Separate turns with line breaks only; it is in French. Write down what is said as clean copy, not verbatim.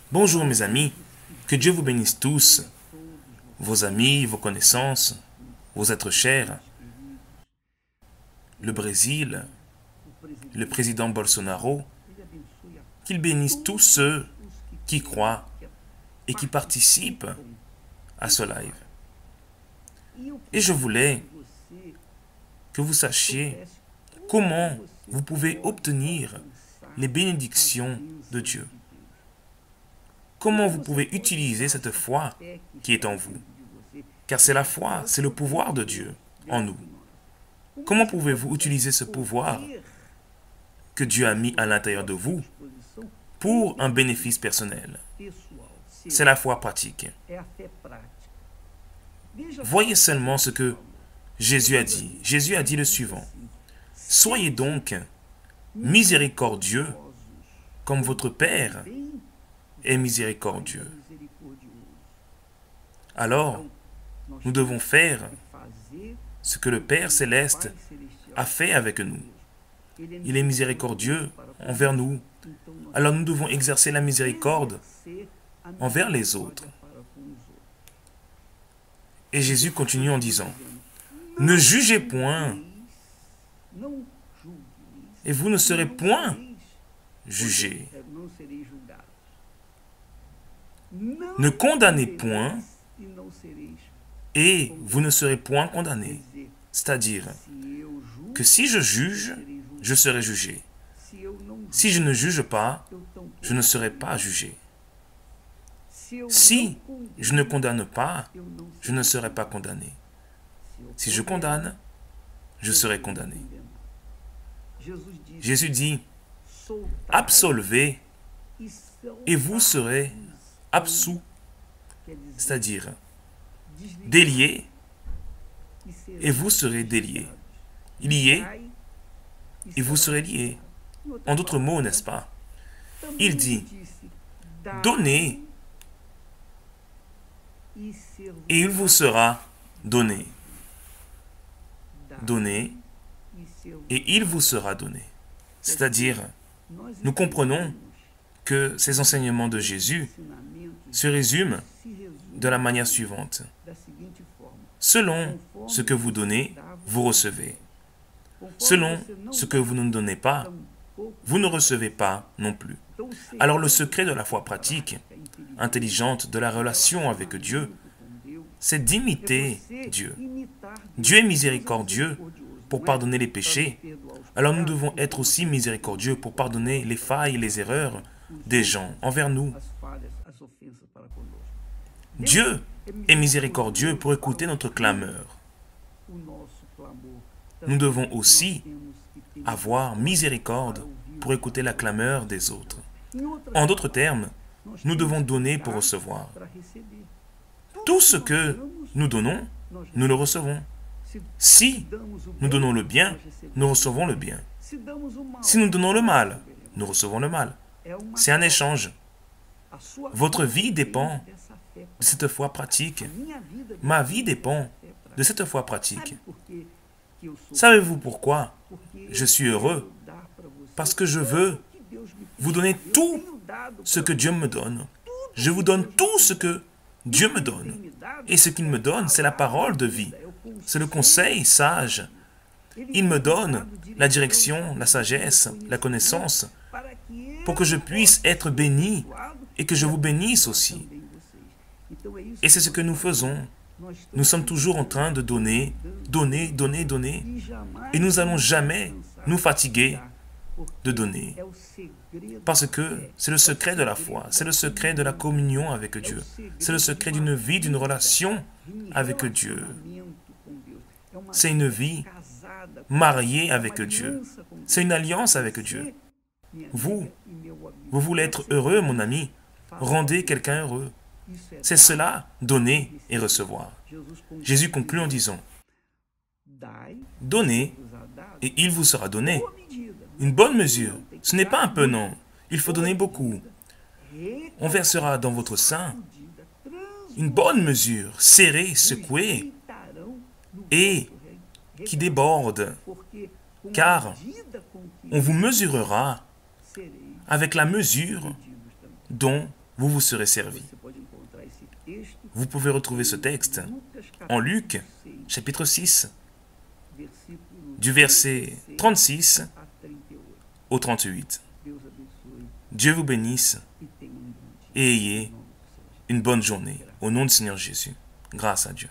Bonjour mes amis, que Dieu vous bénisse tous, vos amis, vos connaissances, vos êtres chers, le Brésil, le président Bolsonaro, qu'il bénisse tous ceux qui croient et qui participent à ce live. Et je voulais que vous sachiez comment vous pouvez obtenir les bénédictions de Dieu. Comment vous pouvez utiliser cette foi qui est en vous. Car c'est la foi, c'est le pouvoir de Dieu en nous. Comment pouvez-vous utiliser ce pouvoir que Dieu a mis à l'intérieur de vous pour un bénéfice personnel? C'est la foi pratique. Voyez seulement ce que Jésus a dit. Jésus a dit le suivant. Soyez donc miséricordieux comme votre Père est miséricordieux. Alors, nous devons faire ce que le Père céleste a fait avec nous. Il est miséricordieux envers nous. Alors nous devons exercer la miséricorde envers les autres. Et Jésus continue en disant, ne jugez point, et vous ne serez point jugés. Ne condamnez point, et vous ne serez point condamnés. C'est-à-dire que si je juge, je serai jugé. Si je ne juge pas, je ne serai pas jugé. Si je ne condamne pas, je ne serai pas condamné. Si je condamne, je serai condamné. Jésus dit, absolvez et vous serez absous, c'est-à-dire déliez et vous serez déliés. Liés et vous serez liés. En d'autres mots, n'est-ce pas? Il dit, donnez et il vous sera donné. Donnez et il vous sera donné. C'est-à-dire, nous comprenons que ces enseignements de Jésus se résument de la manière suivante. Selon ce que vous donnez, vous recevez. Selon ce que vous ne donnez pas, vous ne recevez pas non plus. Alors le secret de la foi pratique, intelligente, de la relation avec Dieu, c'est d'imiter Dieu. Dieu est miséricordieux pour pardonner les péchés. Alors nous devons être aussi miséricordieux pour pardonner les failles et les erreurs des gens envers nous. Dieu est miséricordieux pour écouter notre clameur. Nous devons aussi avoir miséricorde pour écouter la clameur des autres. En d'autres termes, nous devons donner pour recevoir. Tout ce que nous donnons, nous le recevons. Si nous donnons le bien, nous recevons le bien. Si nous donnons le mal, nous recevons le mal. C'est un échange. Votre vie dépend de cette foi pratique. Ma vie dépend de cette foi pratique. Savez-vous pourquoi je suis heureux? Parce que je veux vous donner tout ce que Dieu me donne. Je vous donne tout ce que Dieu me donne. Et ce qu'il me donne, c'est la parole de vie. C'est le conseil sage. Il me donne la direction, la sagesse, la connaissance, pour que je puisse être béni et que je vous bénisse aussi. Et c'est ce que nous faisons. Nous sommes toujours en train de donner, donner, donner, donner. Et nous n'allons jamais nous fatiguer de donner. Parce que c'est le secret de la foi, c'est le secret de la communion avec Dieu. C'est le secret d'une vie, d'une relation avec Dieu. C'est une vie mariée avec Dieu. C'est une alliance avec Dieu. Vous voulez être heureux, mon ami? Rendez quelqu'un heureux. C'est cela, donner et recevoir. Jésus conclut en disant, donnez et il vous sera donné. Une bonne mesure. Ce n'est pas un peu, non. Il faut donner beaucoup. On versera dans votre sein une bonne mesure, serrée, secouée et qui déborde. Car on vous mesurera avec la mesure dont vous vous serez servi. Vous pouvez retrouver ce texte en Luc, chapitre 6, du verset 36 au 38. Dieu vous bénisse et ayez une bonne journée. Au nom du Seigneur Jésus. Grâce à Dieu.